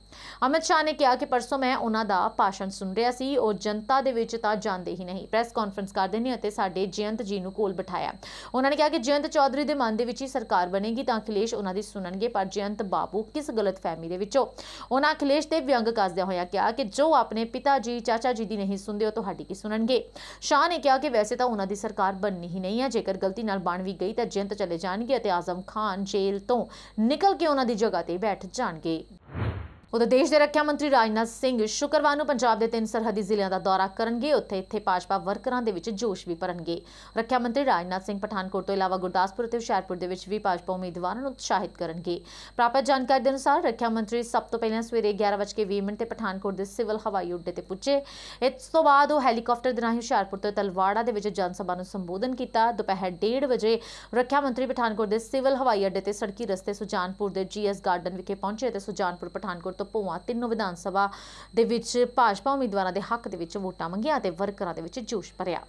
ਅਮਿਤ ਸ਼ਾਹ ਨੇ ਕਿਹਾ ਕਿ ਪਰਸੋਂ ਮੈਂ ਉਹਨਾਂ ਦਾ ਭਾਸ਼ਣ ਸੁਣ ਰਿਹਾ ਸੀ, ਉਹ ਜਨਤਾ ਦੇ ਵਿੱਚ ਤਾਂ ਜਾਂਦੇ ਹੀ ਨਹੀਂ, ਪ੍ਰੈਸ ਕਾਨਫਰੰਸ ਕਰਦੇ ਨੇ ਅਤੇ ਸਾਡੇ ਜਯੰਤ ਜੀ ਨੂੰ ਕੋਲ ਬਿਠਾਇਆ। ਉਹਨਾਂ ਨੇ ਕਿਹਾ ਕਿ ਜਯੰਤ ਚੌਧਰੀ ਦੇ ਮਨ ਦੇ ਵਿੱਚ ਹੀ ਸਰਕਾਰ ਬਣੇਗੀ ਤਾਂ ਅਖਿਲੇਸ਼ ਉਹਨਾਂ ਦੀ ਸੁਣਨਗੇ, ਪਰ ਜਯੰਤ ਬਾਬੂ ਕਿਸ ਗਲਤਫਹਿਮੀ ਦੇ ਵਿੱਚੋਂ। ਉਹਨਾਂ ਅਖਿਲੇਸ਼ ਤੇ ਵਿਅੰਗ ਕੱਸਦਿਆਂ ਹੋਇਆ ਕਿਹਾ ਕਿ ਜੋ ਆਪਣੇ ਪਿਤਾ ਜੀ ਚਾਚਾ ਜੀ ਦੀ ਨਹੀਂ ਸੁਣਦੇ ਉਹ ਤੁਹਾਡੀ ਕੀ ਸੁਣਨਗੇ। ਸ਼ਾਹ ਨੇ ਕਿਹਾ ਕਿ ਵੈਸੇ ਤਾਂ ਉਹਨਾਂ ਦੀ ਸਰਕਾਰ ਬਣਨੀ ਹੀ ਨਹੀਂ ਹੈ, ਜੇਕਰ ਗਲਤੀ ਨਾਲ ਬਣ ਵੀ ਗਈ ਤਾਂ ਜਯੰਤ ਚਲੇ ਜਾਣਗੇ ਅਤੇ ਆਜ਼ਮ ਖਾਨ ਜੇਲ੍ਹ ਤੋਂ ਨਿਕਲ ਕੇ ਉਹਨਾਂ ਦੀ ਜਗ੍ਹਾ ਤੇ ਬੈਠ ਜਾਣਗੇ। ਉਧਰ ਦੇਸ਼ ਦੇ ਰੱਖਿਆ ਮੰਤਰੀ ਰਾਜਨਾਥ ਸਿੰਘ ਸ਼ੁੱਕਰਵਾਰ ਨੂੰ ਪੰਜਾਬ ਦੇ 3 ਸਰਹੱਦੀ ਜ਼ਿਲ੍ਹਿਆਂ ਦਾ ਦੌਰਾ ਕਰਨਗੇ। ਉੱਥੇ ਭਾਜਪਾ ਵਰਕਰਾਂ ਦੇ ਵਿੱਚ ਜੋਸ਼ ਵੀ ਭਰਨਗੇ। ਰੱਖਿਆ ਮੰਤਰੀ ਰਾਜਨਾਥ ਸਿੰਘ ਪਠਾਨਕੋਟ ਤੋਂ ਇਲਾਵਾ ਗੁਰਦਾਸਪੁਰ ਅਤੇ ਹੁਸ਼ਿਆਰਪੁਰ ਦੇ ਵਿੱਚ ਵੀ ਭਾਜਪਾ ਉਮੀਦਵਾਰਾਂ ਨੂੰ ਉਤਸ਼ਾਹਿਤ ਕਰਨਗੇ। ਪ੍ਰਾਪਤ ਜਾਣਕਾਰੀ ਦੇ ਅਨੁਸਾਰ ਰੱਖਿਆ ਮੰਤਰੀ ਸਭ ਤੋਂ ਪਹਿਲਾਂ ਸਵੇਰੇ 11:20 ਤੇ ਪਠਾਨਕੋਟ ਦੇ ਸਿਵਲ ਹਵਾਈ ਅੱਡੇ ਤੇ ਪੁੱਜੇ। ਇਸ ਤੋਂ ਬਾਅਦ ਉਹ ਹੈਲੀਕਾਪਟਰ ਦੇ ਰਾਹੀਂ ਹੁਸ਼ਿਆਰਪੁਰ ਤੋਂ ਤਲਵਾੜਾ ਦੇ ਵਿੱਚ ਜਨ ਸਭਾ ਨੂੰ ਸੰਬੋਧਨ ਕੀਤਾ। ਦੁਪਹਿਰ 1:30 ਵਜੇ ਰੱਖਿਆ ਮੰਤਰੀ ਪਠਾਨਕੋਟ ਦੇ ਸਿਵਲ ਹਵਾਈ ਅੱਡੇ ਤੇ ਸੜਕੀ ਰਸਤੇ ਸੁਜਾਨਪੁਰ ਦੇ GS ਗਾਰਡਨ ਵਿਖੇ ਪਹੁੰਚੇ ਅਤੇ ਸੁਜਾਨਪੁਰ ਪਠਾਨਕੋਟ ਭੋਆ ਤਿੰਨੋਂ ਵਿਧਾਨ ਸਭਾ ਦੇ ਵਿੱਚ ਭਾਜਪਾ ਉਮੀਦਵਾਰਾਂ ਦੇ ਹੱਕ ਦੇ ਵਿੱਚ ਵੋਟਾਂ ਮੰਗੀਆਂ ਅਤੇ ਵਰਕਰਾਂ ਦੇ ਵਿੱਚ ਜੋਸ਼ ਭਰਿਆ।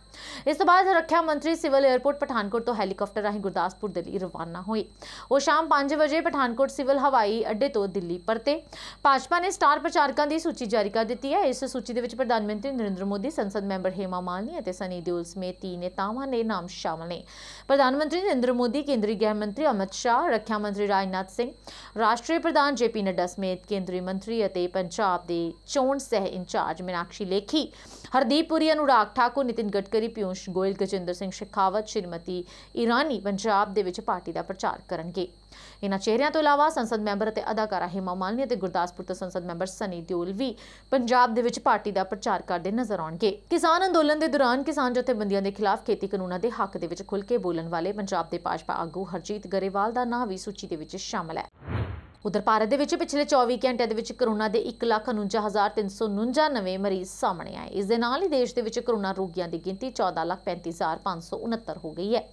ਇਸ ਤੋਂ ਬਾਅਦ ਰੱਖਿਆ ਮੰਤਰੀ ਸਿਵਲ 에ਅਰਪੋਰਟ ਪਠਾਨਕੋਟ ਤੋਂ ਹੈਲੀਕਾਪਟਰ ਰਾਹੀਂ ਗੁਰਦਾਸਪੁਰ ਦੇ ਲਈ ਰਵਾਨਾ ਹੋਏ। ਉਹ ਸ਼ਾਮ 5 ਵਜੇ ਪਠਾਨਕੋਟ ਸਿਵਲ ਹਵਾਈ ਅੱਡੇ ਤੋਂ ਦਿੱਲੀ ਪਰਤੇ। ਭਾਜਪਾ ਨੇ ਸਟਾਰ ਪ੍ਰਚਾਰਕਾਂ ਦੀ ਸੂਚੀ ਜਾਰੀ ਕਰ ਦਿੱਤੀ ਹੈ। ਇਸ ਸੂਚੀ ਦੇ ਵਿੱਚ ਪ੍ਰਧਾਨ ਮੰਤਰੀ ਨਰਿੰਦਰ ਮੋਦੀ, ਸੰਸਦ ਮੈਂਬਰ ਹੇਮਾ ਮਾਲਿਨੀ ਅਤੇ ਸਨੀ ਦਿਓਲ ਸਮੇਤ 3 ਨੇਤਾਵਾਂ ਦੇ ਨਾਮ ਸ਼ਾਮਲ ਨੇ। ਪ੍ਰਧਾਨ ਮੰਤਰੀ ਨਰਿੰਦਰ ਮੋਦੀ, ਕੇਂਦਰੀ ਗ੍ਰਹਿ ਮੰਤਰੀ ਅਮਿਤ ਸ਼ਾਹ, ਰੱਖਿਆ ਮੰਤਰੀ ਰਾਜਨਾਥ ਸਿੰਘ, ਰਾਸ਼ਟਰੀ ਪ੍ਰਧਾਨ JP ਨੱਡਾ ਸਮੇਤ ਕੇਂਦਰੀ ਮੰਤਰੀ ਅਤੇ ਪੰਜਾਬ ਦੇ ਚੋਣ ਸਹਿ ਇੰਚਾਰਜ ਮੀਨਾਕਸ਼ੀ ਲੇਖੀ, ਹਰਦੀਪ ਪੁਰੀ, ਅਨੁਰਾਗ ਠਾਕੁਰ, ਨਿਤਿਨ ਗਡਕਰੀ, ਪਿਊਸ਼ ਗੋਇਲ, ਗਜਿੰਦਰ ਸਿੰਘ ਸ਼ੇਖਾਵਤ, ਸ਼੍ਰੀਮਤੀ ਇਰਾਨੀ ਪੰਜਾਬ ਦੇ ਵਿੱਚ ਪਾਰਟੀ ਦਾ ਪ੍ਰਚਾਰ ਕਰਨਗੇ। ਇਹਨਾਂ ਚਿਹਰਿਆਂ ਤੋਂ ਇਲਾਵਾ ਸੰਸਦ ਮੈਂਬਰ ਅਤੇ ਅਦਾਕਾਰਾ ਹੇਮਾ ਮਾਲਿਨੀ ਅਤੇ ਗੁਰਦਾਸਪੁਰ ਤੋਂ ਸੰਸਦ ਮੈਂਬਰ ਸਨੀ ਦਿਓਲ ਵੀ ਪੰਜਾਬ ਦੇ ਵਿੱਚ ਪਾਰਟੀ ਦਾ ਪ੍ਰਚਾਰ ਕਰਦੇ ਨਜ਼ਰ ਆਉਣਗੇ। ਕਿਸਾਨ ਅੰਦੋਲਨ ਦੇ ਦੌਰਾਨ ਕਿਸਾਨ ਜਥੇਬੰਦੀਆਂ ਦੇ ਖਿਲਾਫ ਖੇਤੀ ਕਾਨੂੰਨਾਂ ਦੇ ਹੱਕ ਦੇ ਵਿੱਚ ਖੁੱਲ੍ਹ ਕੇ ਬੋਲਣ ਵਾਲੇ ਪੰਜਾਬ ਦੇ ਭਾਜਪਾ ਆਗੂ ਹਰਜੀਤ ਗਰੇਵਾਲ ਦਾ ਨਾਂ ਵੀ ਸੂਚੀ ਦੇ ਵਿੱਚ ਸ਼ਾਮਲ ਹੈ। ਉਧਰ ਭਾਰਤ ਦੇ ਵਿੱਚ ਪਿਛਲੇ 24 ਘੰਟਿਆਂ ਦੇ ਵਿੱਚ ਕੋਰੋਨਾ ਦੇ 1,49,349 ਨਵੇਂ ਮਰੀਜ਼ ਸਾਹਮਣੇ ਆਏ। ਇਸ ਦੇ ਨਾਲ ਹੀ ਦੇਸ਼ ਦੇ ਵਿੱਚ ਕੋਰੋਨਾ ਰੋਗੀਆਂ ਦੀ ਗਿਣਤੀ 14,35,569 ਹੋ ਗਈ ਹੈ।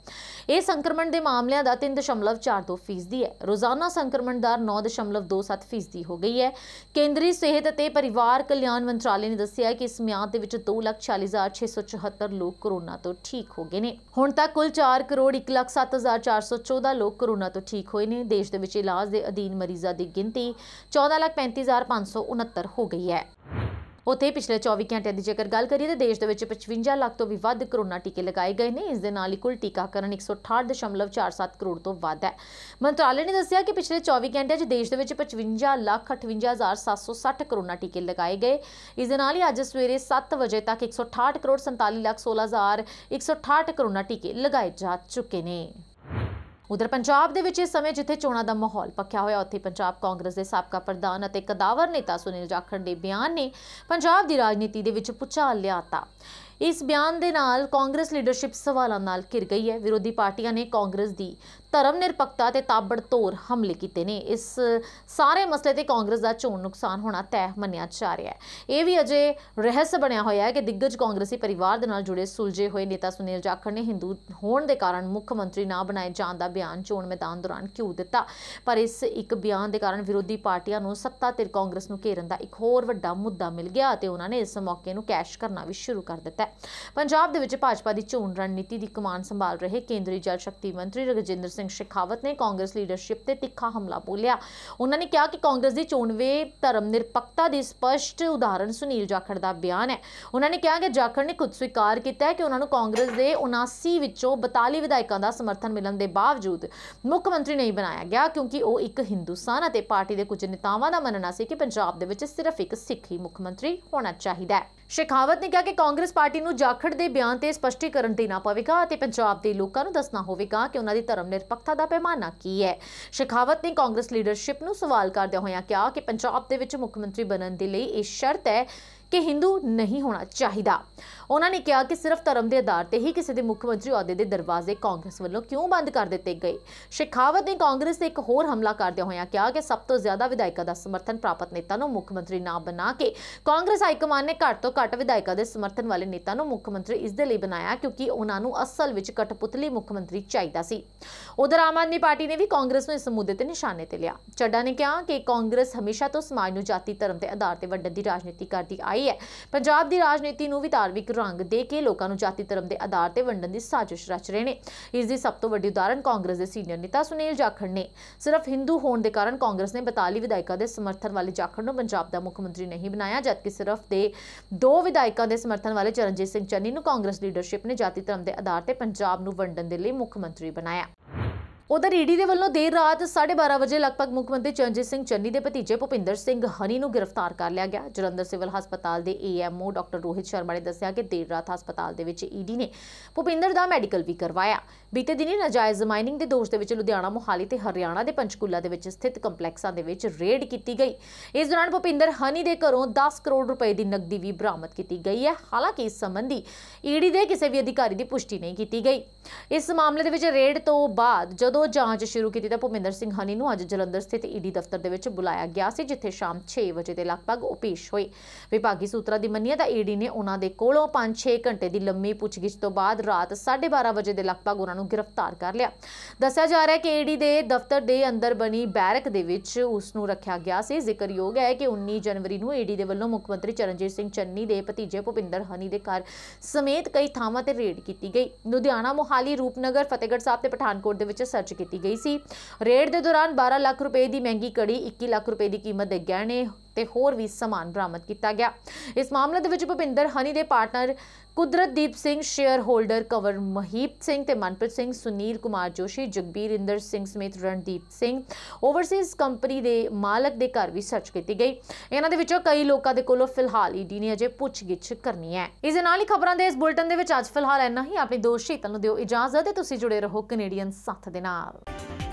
ਇਹ ਸੰਕਰਮਣ ਦੇ ਮਾਮਲਿਆਂ ਦਾ 3.42% ਹੈ। ਰੋਜ਼ਾਨਾ ਸੰਕਰਮਣ ਦਰ 9.27% ਹੋ ਗਈ ਹੈ। ਕੇਂਦਰੀ ਸਿਹਤ ਅਤੇ ਪਰਿਵਾਰ ਕਲਿਆਣ ਮੰਤਰਾਲੇ ਨੇ ਦੱਸਿਆ ਕਿ ਇਸ ਮਿਆਦ ਦੇ ਵਿੱਚ 2,46,674 ਲੋਕ ਕੋਰੋਨਾ ਤੋਂ ਠੀਕ ਹੋ ਗਏ ਨੇ। ਹੁਣ ਤੱਕ ਕੁੱਲ 4,01,07,414 ਲੋਕ ਕੋਰੋਨਾ ਤੋਂ ਠੀਕ ਹੋਏ ਨੇ। ਦੇਸ਼ ਦੇ ਵਿੱਚ ਇਲਾਜ ਦੇ ਅਧੀਨ ਮਰੀਜ਼ਾਂ ਦੀ ਗਿਣਤੀ 14,35,569 ਹੋ ਗਈ ਹੈ। ਉੱਥੇ ਪਿਛਲੇ 24 ਘੰਟਿਆਂ ਦੀ ਜੇਕਰ ਗੱਲ ਕਰੀਏ ਤਾਂ ਦੇਸ਼ ਦੇ ਵਿੱਚ 55 ਲੱਖ ਤੋਂ ਵੀ ਵੱਧ ਕੋਰੋਨਾ ਟੀਕੇ ਲਗਾਏ ਗਏ ਨੇ। ਇਸ ਦੇ ਨਾਲ ਹੀ ਕੁੱਲ ਟੀਕਾਕਰਨ 168.47 ਕਰੋੜ ਤੋਂ ਵੱਧ ਹੈ। ਮੰਤਰਾਲੇ ਨੇ ਦੱਸਿਆ ਕਿ ਪਿਛਲੇ 24 ਘੰਟਿਆਂ 'ਚ ਦੇਸ਼ ਦੇ ਵਿੱਚ 55,58,760 ਕੋਰੋਨਾ ਟੀਕੇ ਲਗਾਏ ਗਏ। ਇਸ ਦੇ ਨਾਲ ਹੀ ਅੱਜ ਸਵੇਰੇ 7 ਵਜੇ ਤੱਕ 168,47,16,168 ਕੋਰੋਨਾ ਟੀਕੇ ਲਗਾਏ ਜਾ ਚੁੱਕੇ ਨੇ। ਉਧਰ ਪੰਜਾਬ ਦੇ ਵਿੱਚ ਇਸ ਸਮੇਂ ਜਿੱਥੇ ਚੋਣਾਂ ਦਾ ਮਾਹੌਲ ਪੱਕਿਆ ਹੋਇਆ, ਉੱਥੇ ਪੰਜਾਬ ਕਾਂਗਰਸ ਦੇ ਸਾਬਕਾ ਪ੍ਰਧਾਨ ਅਤੇ ਕਦਾਵਰ ਨੇਤਾ ਸੁਨੀਲ ਜਾਖੜ ਦੇ ਬਿਆਨ ਨੇ ਪੰਜਾਬ ਦੀ ਰਾਜਨੀਤੀ ਦੇ ਵਿੱਚ ਭੁਚਾਲ ਲਿਆਤਾ। ਇਸ ਬਿਆਨ ਦੇ ਨਾਲ ਕਾਂਗਰਸ ਲੀਡਰਸ਼ਿਪ ਸਵਾਲਾਂ ਨਾਲ ਘਿਰ ਗਈ ਹੈ। ਵਿਰੋਧੀ ਪਾਰਟੀਆਂ ਨੇ ਕਾਂਗਰਸ ਦੀ ਧਰਮ ਨਿਰਪੱਖਤਾ ਤੇ ਤਾਬੜਤੋੜ ਹਮਲੇ ਕੀਤੇ ਨੇ। ਇਸ ਸਾਰੇ ਮਸਲੇ ਤੇ ਕਾਂਗਰਸ ਦਾ ਚੋਣ ਨੁਕਸਾਨ ਹੋਣਾ ਤੈਅ ਮੰਨਿਆ ਜਾ ਰਿਹਾ ਹੈ। ਇਹ ਵੀ ਅਜੇ ਰਹੱਸ ਬਣਿਆ ਹੋਇਆ ਹੈ ਕਿ ਦਿੱਗਜ ਕਾਂਗਰਸੀ ਪਰਿਵਾਰ ਦੇ ਨਾਲ ਜੁੜੇ ਸੁਲਝੇ ਹੋਏ ਨੇਤਾ ਸੁਨੀਲ ਜਾਖੜ ਨੇ ਹਿੰਦੂ ਹੋਣ ਦੇ ਕਾਰਨ ਮੁੱਖ ਮੰਤਰੀ ਨਾ ਬਣਾਏ ਜਾਣ ਦਾ ਬਿਆਨ ਚੋਣ ਮੈਦਾਨ ਦੌਰਾਨ ਕਿਉਂ ਦਿੱਤਾ। ਪਰ ਇਸ ਇੱਕ ਬਿਆਨ ਦੇ ਕਾਰਨ ਵਿਰੋਧੀ ਪਾਰਟੀਆਂ ਨੂੰ ਸੱਤਾ ਧਿਰ ਕਾਂਗਰਸ ਨੂੰ ਘੇਰਨ ਦਾ ਇੱਕ ਹੋਰ ਵੱਡਾ ਮੁੱਦਾ ਮਿਲ ਗਿਆ ਅਤੇ ਉਹਨਾਂ ਨੇ ਇਸ ਮੌਕੇ ਨੂੰ ਕੈਸ਼ ਕਰਨਾ ਵੀ ਸ਼ੁਰੂ ਕਰ ਦਿੱਤਾ। ਪੰਜਾਬ ਦੇ ਵਿੱਚ ਭਾਜਪਾ ਦੀ ਚੋਣ ਰਣਨੀਤੀ ਦੀ ਕਮਾਨ ਸੰਭਾਲ ਰਹੇ ਕੇਂਦਰੀ ਜਲ ਸ਼ਕਤੀ ਮੰਤਰੀ ਰਜਿੰਦਰ ਸਿੰਘ ਸ਼ੇਖਾਵਤ ਨੇ ਕਾਂਗਰਸ ਲੀਡਰਸ਼ਿਪ ਤੇ ਤਿੱਖਾ ਹਮਲਾ ਬੋਲਿਆ। ਉਹਨਾਂ ਨੇ ਕਿਹਾ ਕਿ ਕਾਂਗਰਸ ਦੀ ਚੋਣਵੇਂ ਧਰਮ ਨਿਰਪੱਖਤਾ ਦੀ ਸਪਸ਼ਟ ਉਦਾਹਰਨ ਸੁਨੀਲ ਜਾਖੜ ਦਾ ਬਿਆਨ ਹੈ। ਉਹਨਾਂ ਨੇ ਕਿਹਾ ਕਿ ਜਾਖੜ ਨੇ ਖੁਦ ਸਵੀਕਾਰ ਕੀਤਾ ਹੈ ਕਿ ਉਹਨਾਂ ਨੂੰ ਕਾਂਗਰਸ ਦੇ 79 ਵਿੱਚੋਂ 42 ਵਿਧਾਇਕਾਂ ਦਾ ਸਮਰਥਨ ਮਿਲਣ ਦੇ ਬਾਵਜੂਦ ਮੁੱਖ ਮੰਤਰੀ ਨਹੀਂ ਬਣਾਇਆ ਗਿਆ ਕਿਉਂਕਿ ਉਹ ਇੱਕ ਹਿੰਦੂ ਸਨ ਅਤੇ ਪਾਰਟੀ ਦੇ ਕੁਝ ਨੇਤਾਵਾਂ ਦਾ ਮੰਨਣਾ ਸੀ ਕਿ ਪੰਜਾਬ ਦੇ ਵਿੱਚ ਸਿਰਫ ਇੱਕ ਸਿੱਖ ਹੀ ਮੁੱਖ ਮੰਤਰੀ ਹੋਣਾ ਚਾਹੀਦਾ ਹੈ। ਸ਼ੇਖਾਵਤ ਨੇ ਕਿਹਾ ਕਿ ਕਾਂਗਰਸ ਪਾਰਟੀ ਨੂੰ ਜਾਖੜ ਦੇ ਬਿਆਨ ਤੇ ਸਪਸ਼ਟੀਕਰਨ ਦੇਣਾ ਪਵੇਗਾ ਅਤੇ ਪੰਜਾਬ ਦੇ ਲੋਕਾਂ ਨੂੰ ਦੱਸਣਾ ਹੋਵੇਗਾ ਕਿ ਉਹਨਾਂ ਦੀ ਧਰਮ ਨਿਰਪੱਖਤਾ ਦਾ ਪੈਮਾਨਾ ਕੀ ਹੈ। ਸ਼ੇਖਾਵਤ ਨੇ ਕਾਂਗਰਸ ਲੀਡਰਸ਼ਿਪ ਨੂੰ ਸਵਾਲ ਕਰਦਿਆਂ ਹੋਇਆਂ ਕਿਹਾ ਕਿ ਪੰਜਾਬ ਦੇ ਵਿੱਚ ਮੁੱਖ ਮੰਤਰੀ ਬਣਨ ਦੇ ਲਈ ਇਹ ਸ਼ਰਤ ਹੈ कि हिंदू नहीं होना चाहिए। उन्होंने कहा कि सिर्फ धर्म के आधार पर ही किसी के मुख्य मंत्री अहुदे के दरवाजे कांग्रेस वालों क्यों बंद कर दिए गए। शेखावत ने कांग्रेस से एक होर हमला करदे होया कहा कि सब तो ज्यादा विधायकों का समर्थन प्राप्त नेता नूं मुख्य मंत्री ना बना के कांग्रेस हाईकमान ने घट तो घट विधायकों के समर्थन वाले नेता नूं मुख्य मंत्री इस दे लई बनाया क्योंकि उन्हां नूं असल विच कठपुतली मुख्य मंत्री चाहिदा सी। उधर आम आदमी पार्टी ने भी कांग्रेस नूं इस मुद्दे ते निशाने ते लिया। चड्डा ने कहा कि कांग्रेस हमेशा तो समाज नूं जाति धर्म के आधार ते वंडण दी राजनीति करती आई है। पंजाब दी राजनीति नूं भी धार्मिक रंग दे के लोकां नूं जाति धर्म के आधार ते वंडण दी साजिश रच रहे ने। इस दी सब तो वड्डी उदाहरण कांग्रेस के सीनियर नेता सुनील जाखड़ ने। सिर्फ हिंदू होने के कारण कांग्रेस ने 42 विधायकों के समर्थन वाले जाखड़ नूं पंजाब का मुख्य मंत्री नहीं बनाया, जबकि सिर्फ 2 विधायकों के समर्थन वाले चरणजीत सिंह चन्नी नूं कांग्रेस लीडरशिप ने जाति धर्म के आधार पर पंजाब नूं वंडण दे लई मुख्य मंत्री बनाया। उधर ईडी के वलों देर रात 12:30 बजे लगभग मुख्यमंत्री चरणजीत सिंह चन्नी के भतीजे भुपिंदर सिंह हनी नूं गिरफ्तार कर लिया गया। जलंधर सिविल हस्पताल के AMO डॉक्टर रोहित शर्मा ने दस्सिया कि देर रात हस्पताल दे विच ईडी ने भुपिंदर का मैडिकल भी करवाया। बीते दिनी नाजायज़ माइनिंग के दोष दे लुधियाना मोहाली ते हरियाणा के पंचकूला दे स्थित कंपलैक्सां दे विच रेड की गई। इस दौरान भुपिंदर हनी के घरों 10 करोड़ रुपए की नकदी भी बरामद की गई है। हालांकि इस संबंधी ईडी के किसी भी अधिकारी की पुष्टि नहीं की गई। इस मामले दे विच रेड तो बाद जदों जांच शुरू की भुपिंदर सिंह हनी नूं अज जलंधर स्थित ईडी दफ्तर दे विच बुलाया गया सी, जिथे शाम 6 बजे के लगभग वो पेश हुए। विभागी सूत्रां दी मन्निए तां ईडी ने उन्हां दे कोलों 5-6 घंटे की लंबी पुछगिछ तो बाद रात 12:30 बजे के लगभग उन्हां नूं गिरफ्तार कर लिया। दस्सिया जा रहा है कि ईडी के दफ्तर के अंदर बनी बैरक दे विच उस नूं रखिया गया सी। जिक्रयोग है कि 19 जनवरी नूं ईडी दे वल्लों मुख्य मंत्री चरणजीत सिंह चन्नी के भतीजे भुपिंदर हनी के घर समेत कई थावां ते रेड की गई। लुधियाना मोहाली रूपनगर फतेहगढ़ साहब ते पठानकोट दे विच सर्च की गई सी। रेड के दौरान 12 लाख रुपए की महंगी कड़ी, 21 लाख रुपए की कीमत के गहने ते होर भी समान बरामद किया गया। इस मामले दे विच भुपिंदर हनी के partner Kudratdeep Singh, share holder Kanwar Mahip Singh ते मनप्रीत सिंह, सुनील कुमार जोशी, जगबीर इंदर सिंह समेत रणदीप सिंह ओवरसीज कंपनी के मालक के घर भी सर्च की गई। इन्हां दे विचों कई लोगों के कोलों फिलहाल ईडी ने अजे पुछगिछ करनी है। इस दे नाल ही खबरां दे इस बुलेटिन दे विच अज फिलहाल इन्ना ही। अपनी दोस्त शीतल नूं दिओ इजाजत ते तुसीं जुड़े रहो कनेडियन साथ दे नाल।